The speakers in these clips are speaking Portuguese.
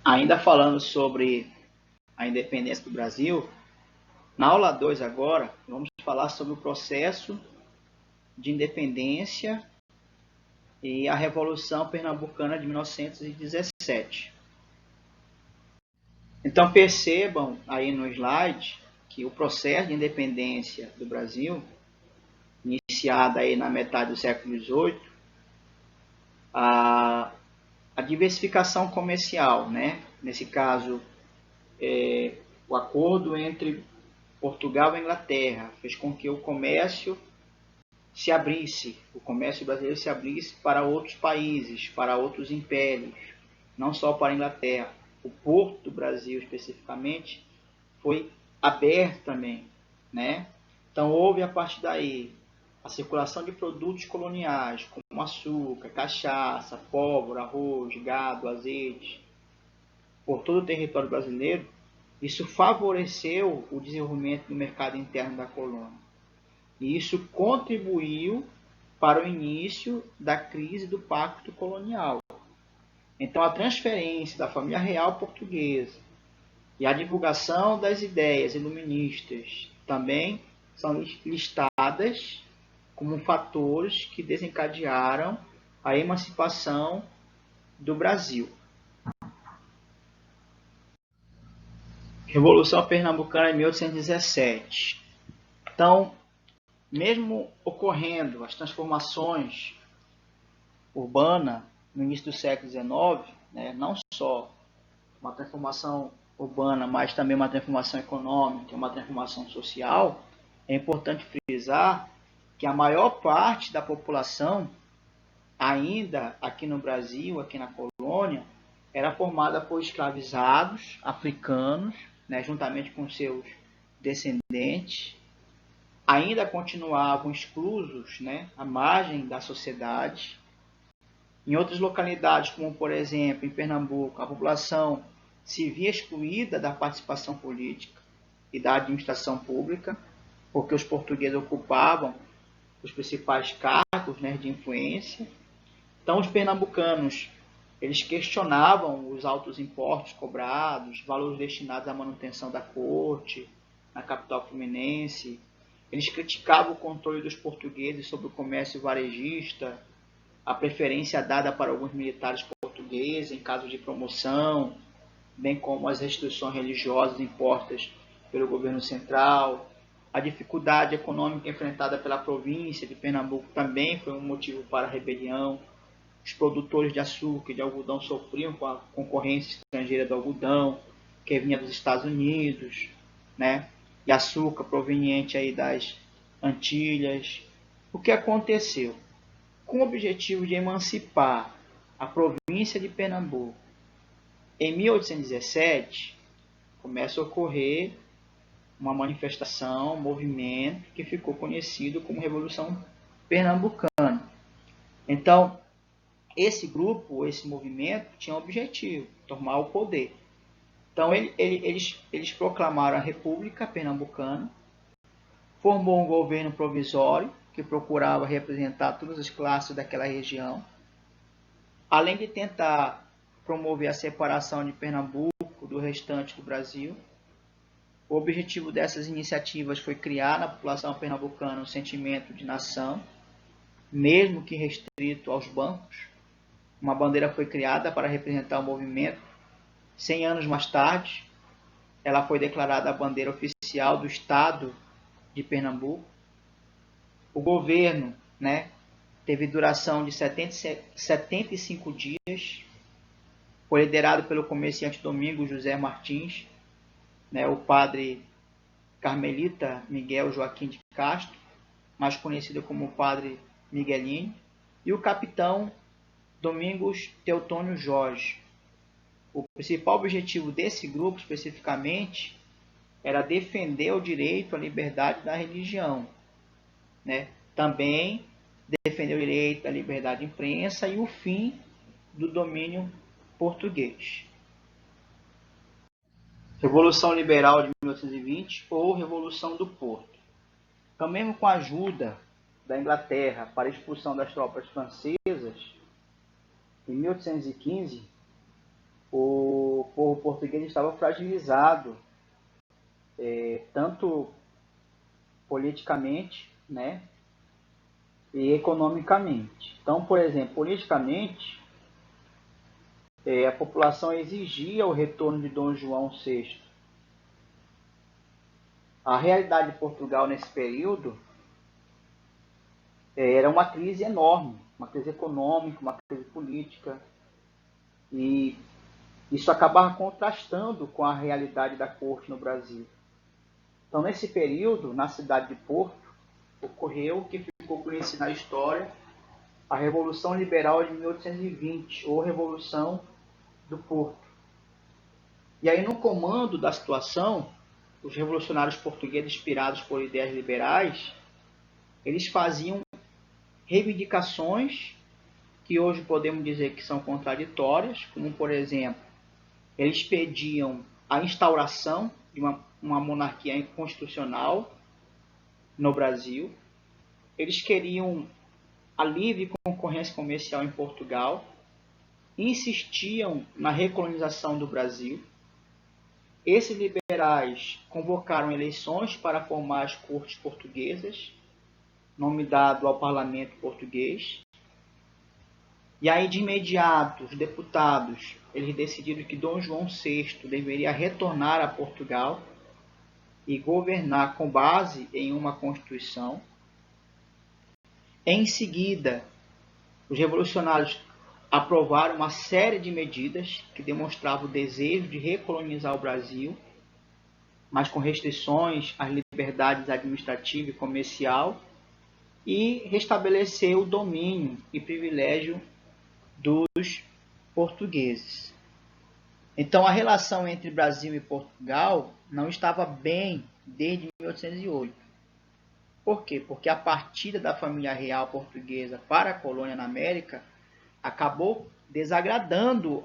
Ainda falando sobre a independência do Brasil, na aula 2 agora, vamos falar sobre o processo de independência e a Revolução Pernambucana de 1917. Então percebam aí no slide que o processo de independência do Brasil, iniciado aí na metade do século XVIII, a diversificação comercial, né? Nesse caso, o acordo entre Portugal e Inglaterra fez com que o comércio se abrisse, o comércio brasileiro se abrisse para outros países, para outros impérios, não só para a Inglaterra. O porto do Brasil, especificamente, foi aberto também, né? Então, houve a partir daí a circulação de produtos coloniais, como açúcar, cachaça, pólvora, arroz, gado, azeite, por todo o território brasileiro. Isso favoreceu o desenvolvimento do mercado interno da colônia. E isso contribuiu para o início da crise do pacto colonial. Então, a transferência da família real portuguesa e a divulgação das ideias iluministas também são listadas como fatores que desencadearam a emancipação do Brasil. Revolução Pernambucana de 1817. Então, mesmo ocorrendo as transformações urbanas no início do século XIX, né, não só uma transformação urbana, mas também uma transformação econômica, uma transformação social, é importante frisar que a maior parte da população, ainda aqui no Brasil, aqui na colônia, era formada por escravizados africanos, né, juntamente com seus descendentes, ainda continuavam exclusos, né, à margem da sociedade. Em outras localidades, como por exemplo em Pernambuco, a população se via excluída da participação política e da administração pública, porque os portugueses ocupavam os principais cargos, né, de influência. Então, os pernambucanos, eles questionavam os altos impostos cobrados, valores destinados à manutenção da corte, na capital fluminense. Eles criticavam o controle dos portugueses sobre o comércio varejista, a preferência dada para alguns militares portugueses em caso de promoção, bem como as restrições religiosas impostas pelo governo central. A dificuldade econômica enfrentada pela província de Pernambuco também foi um motivo para a rebelião. Os produtores de açúcar e de algodão sofriam com a concorrência estrangeira do algodão, que vinha dos Estados Unidos, né? E açúcar proveniente aí das Antilhas. O que aconteceu? Com o objetivo de emancipar a província de Pernambuco, em 1817, começa a ocorrer uma manifestação, um movimento que ficou conhecido como Revolução Pernambucana. Então, esse grupo, esse movimento, tinha um objetivo, tomar o poder. Então, eles proclamaram a República Pernambucana, formou um governo provisório, que procurava representar todas as classes daquela região, além de tentar promover a separação de Pernambuco do restante do Brasil. O objetivo dessas iniciativas foi criar na população pernambucana um sentimento de nação, mesmo que restrito aos bancos. Uma bandeira foi criada para representar o movimento. 100 anos mais tarde, ela foi declarada a bandeira oficial do Estado de Pernambuco. O governo, né, teve duração de 75 dias, foi liderado pelo comerciante Domingos José Martins, né, o padre carmelita Miguel Joaquim de Castro, mais conhecido como padre Miguelinho, e o capitão Domingos Teutônio Jorge. O principal objetivo desse grupo, especificamente, era defender o direito à liberdade da religião, né? Também defender o direito à liberdade de imprensa e o fim do domínio português. Revolução Liberal de 1820 ou Revolução do Porto. Então, mesmo com a ajuda da Inglaterra para a expulsão das tropas francesas, em 1815, o povo português estava fragilizado, tanto politicamente, né, e economicamente. Então, por exemplo, politicamente, a população exigia o retorno de Dom João VI. A realidade de Portugal nesse período era uma crise enorme, uma crise econômica, uma crise política, e isso acabava contrastando com a realidade da corte no Brasil. Então, nesse período, na cidade de Porto, ocorreu o que ficou conhecido na história, a Revolução Liberal de 1820, ou Revolução do Porto. E aí, no comando da situação, os revolucionários portugueses, inspirados por ideias liberais, eles faziam reivindicações que hoje podemos dizer que são contraditórias, como, por exemplo, eles pediam a instauração de uma monarquia constitucional no Brasil, eles queriam a livre concorrência comercial em Portugal, insistiam na recolonização do Brasil. Esses liberais convocaram eleições para formar as cortes portuguesas, nome dado ao parlamento português. E aí, de imediato, os deputados eles decidiram que Dom João VI deveria retornar a Portugal e governar com base em uma Constituição. Em seguida, os revolucionários aprovaram uma série de medidas que demonstravam o desejo de recolonizar o Brasil, mas com restrições às liberdades administrativa e comercial, e restabelecer o domínio e privilégio dos portugueses. Então, a relação entre Brasil e Portugal não estava bem desde 1808. Por quê? Porque a partida da família real portuguesa para a colônia na América acabou desagradando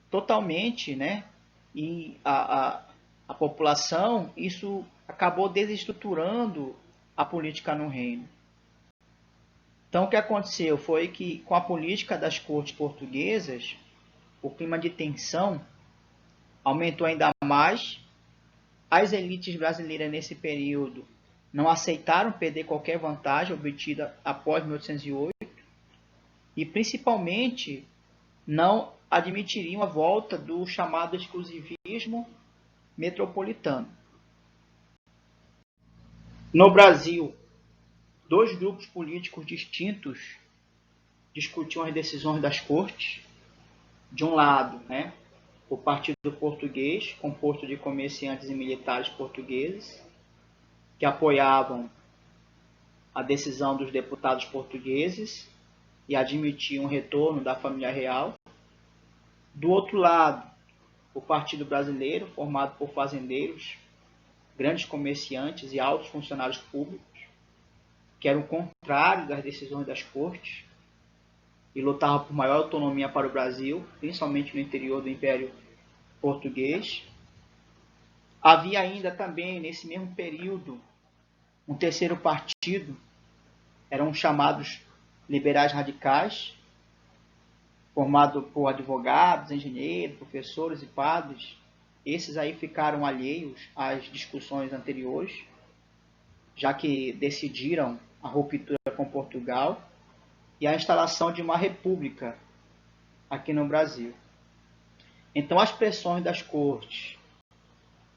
totalmente, né? E a população, isso acabou desestruturando a política no reino. Então, o que aconteceu foi que, com a política das cortes portuguesas, o clima de tensão aumentou ainda mais. As elites brasileiras, nesse período, não aceitaram perder qualquer vantagem obtida após 1808 e, principalmente, não admitiriam a volta do chamado exclusivismo metropolitano. No Brasil, dois grupos políticos distintos discutiam as decisões das cortes. De um lado, né, o Partido Português, composto de comerciantes e militares portugueses, que apoiavam a decisão dos deputados portugueses e admitiam o retorno da família real. Do outro lado, o Partido Brasileiro, formado por fazendeiros, grandes comerciantes e altos funcionários públicos, que eram contrários às decisões das cortes e lutavam por maior autonomia para o Brasil, principalmente no interior do Império Português. Havia ainda também, nesse mesmo período, um terceiro partido, eram chamados liberais radicais, formado por advogados, engenheiros, professores e padres. Esses aí ficaram alheios às discussões anteriores, já que decidiram a ruptura com Portugal e a instalação de uma república aqui no Brasil. Então, as pressões das cortes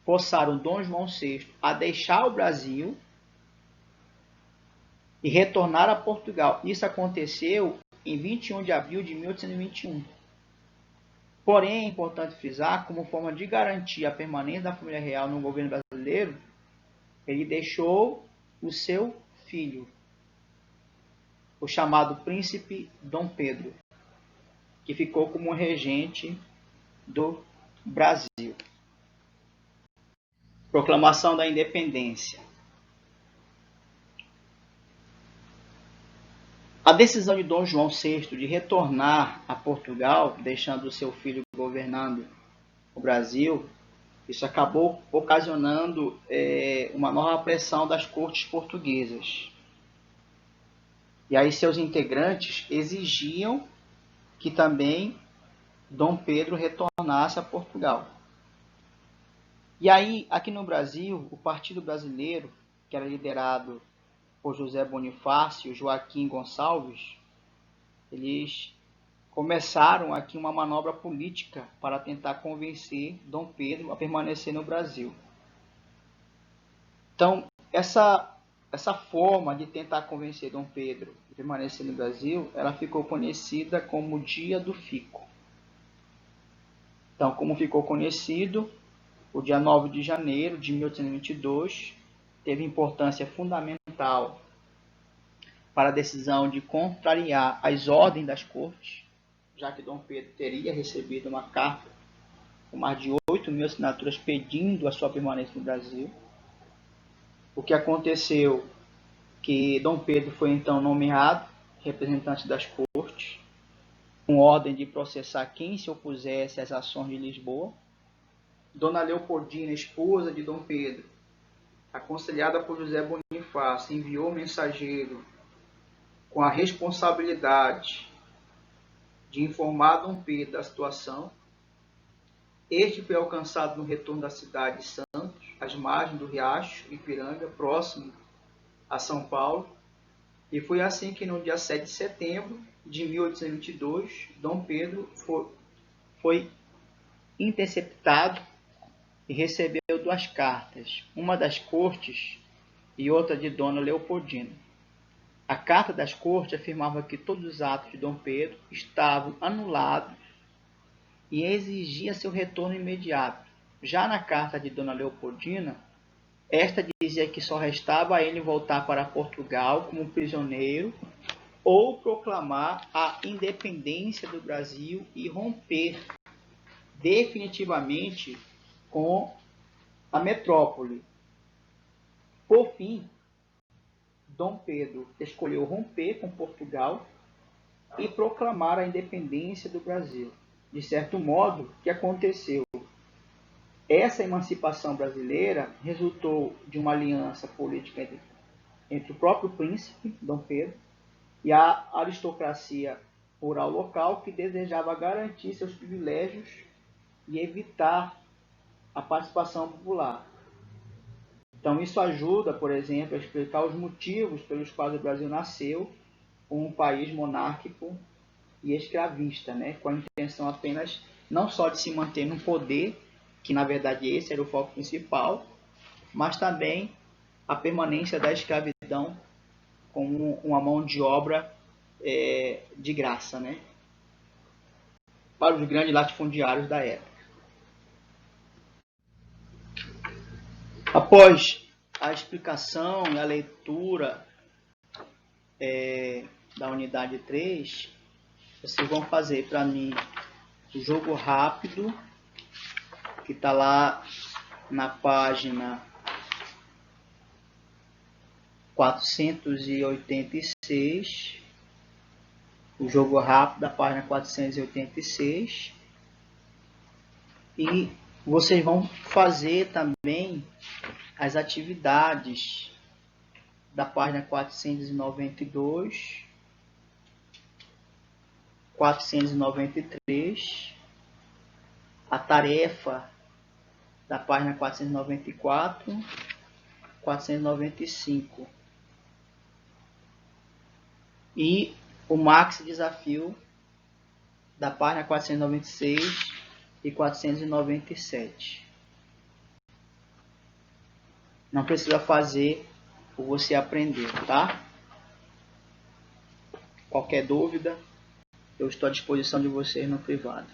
forçaram Dom João VI a deixar o Brasil e retornar a Portugal. Isso aconteceu em 21 de abril de 1821. Porém, é importante frisar, como forma de garantir a permanência da família real no governo brasileiro, ele deixou o seu filho, o chamado príncipe Dom Pedro, que ficou como regente do Brasil. Proclamação da Independência. A decisão de Dom João VI de retornar a Portugal, deixando o seu filho governando o Brasil, isso acabou ocasionando uma nova pressão das cortes portuguesas. E aí seus integrantes exigiam que também Dom Pedro retornasse a Portugal. E aí, aqui no Brasil, o Partido Brasileiro, que era liderado por José Bonifácio e Joaquim Gonçalves, eles começaram aqui uma manobra política para tentar convencer Dom Pedro a permanecer no Brasil. Então, essa forma de tentar convencer Dom Pedro a permanecer no Brasil, ela ficou conhecida como Dia do Fico. Então, como ficou conhecido, o dia 9 de janeiro de 1822 teve importância fundamental para a decisão de contrariar as ordens das cortes, já que Dom Pedro teria recebido uma carta com mais de 8.000 assinaturas pedindo a sua permanência no Brasil. O que aconteceu que Dom Pedro foi então nomeado representante das cortes, com ordem de processar quem se opusesse às ações de Lisboa. Dona Leopoldina, esposa de Dom Pedro, aconselhada por José Bonifácio, enviou mensageiro com a responsabilidade de informar Dom Pedro da situação. Este foi alcançado no retorno da cidade de Santos, às margens do Riacho Ipiranga, próximo a São Paulo, e foi assim que no dia 7 de setembro de 1822, Dom Pedro foi interceptado e recebeu 2 cartas, uma das cortes e outra de Dona Leopoldina. A carta das cortes afirmava que todos os atos de Dom Pedro estavam anulados e exigia seu retorno imediato. Já na carta de Dona Leopoldina, esta dizia que só restava a ele voltar para Portugal como prisioneiro ou proclamar a independência do Brasil e romper definitivamente com a metrópole. Por fim, Dom Pedro escolheu romper com Portugal e proclamar a independência do Brasil. De certo modo, o que aconteceu? Essa emancipação brasileira resultou de uma aliança política entre o próprio príncipe, Dom Pedro, e a aristocracia rural local, que desejava garantir seus privilégios e evitar a participação popular. Então, isso ajuda, por exemplo, a explicar os motivos pelos quais o Brasil nasceu como um país monárquico e escravista, com a intenção apenas não só de se manter no poder, que na verdade esse era o foco principal, mas também a permanência da escravidão como uma mão de obra de graça, para os grandes latifundiários da época. Após a explicação e a leitura da unidade 3, vocês vão fazer para mim o jogo rápido, que está lá na página 486, o jogo rápido da página 486, e vocês vão fazer também as atividades da página 492, 493, a tarefa da página 494, 495 e o Max Desafio da página 496 e 497. Não precisa fazer o que você aprendeu, tá? Qualquer dúvida, eu estou à disposição de vocês no privado.